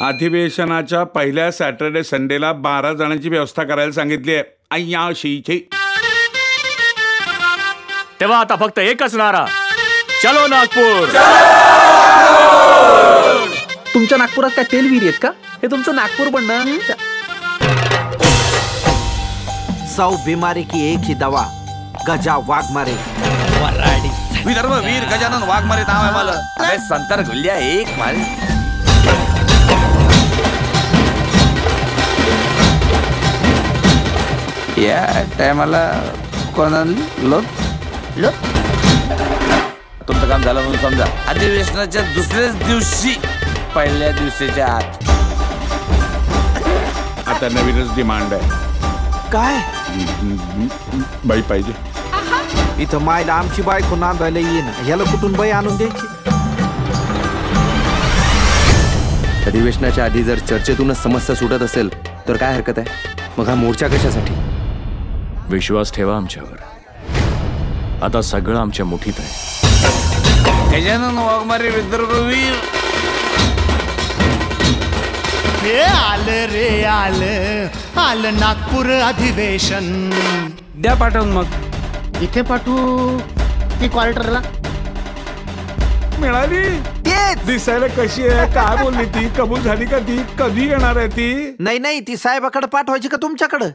अधिवेशनाच्या पहिल्या सॅटर्डे संडेला 12 जणांची व्यवस्था करायला सांगितली आहे. अय्याशीची. तेव्हा आता फक्त एकच नारा, चलो नागपूर. तुमच्या नागपुरात काय तेल विहीर आहेत का? हे तुमचं नागपूर बनणं. 100 बीमारी की एक ही दवा, गजा वाघमारे. विदर्भ वीर गजानन वाघमारे नाव आहे मला. अरे संतर गुल्ल्या एक मारे. या टायमाला कोणाला लोट तुमचं काम झालं म्हणून समजा. अधिवेशनाच्या दुसऱ्याच दिवशी पहिल्या दिवसाच्या आत आता नवीनच डिमांड आहे. काय बाई पाहिजे इथं. मायला आमची बायको नांदायला येईन, ह्याला कुठून बाई आणून द्यायची? अधिवेशनाच्या आधी जर चर्चेतूनच समस्या सुटत असेल तर काय हरकत आहे? मग हा मोर्चा कशासाठी? विश्वास ठेवा आमच्यावर. आता सगळं आमच्या मुठीत आहे. गजानन वाघमारे विदर्भवीर. हे आलं रे आलं, आलं नागपूर अधिवेशन. द्या पाठवून. मग इथे पाठवू ती क्वार्टरला मिळाली. दिसायला कशी आहे? काय बोलली ती? कबूल झाली का ती? कधी येणार आहे ती? नाही, ती साहेबाकडे पाठवायची का तुमच्याकडं?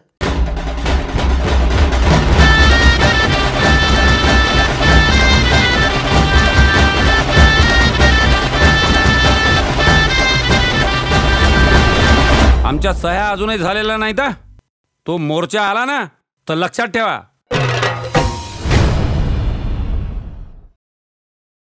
आमच्या सह्या अजूनही झालेल्या नाहीत. तो मोर्चा आला ना तर लक्षात ठेवा,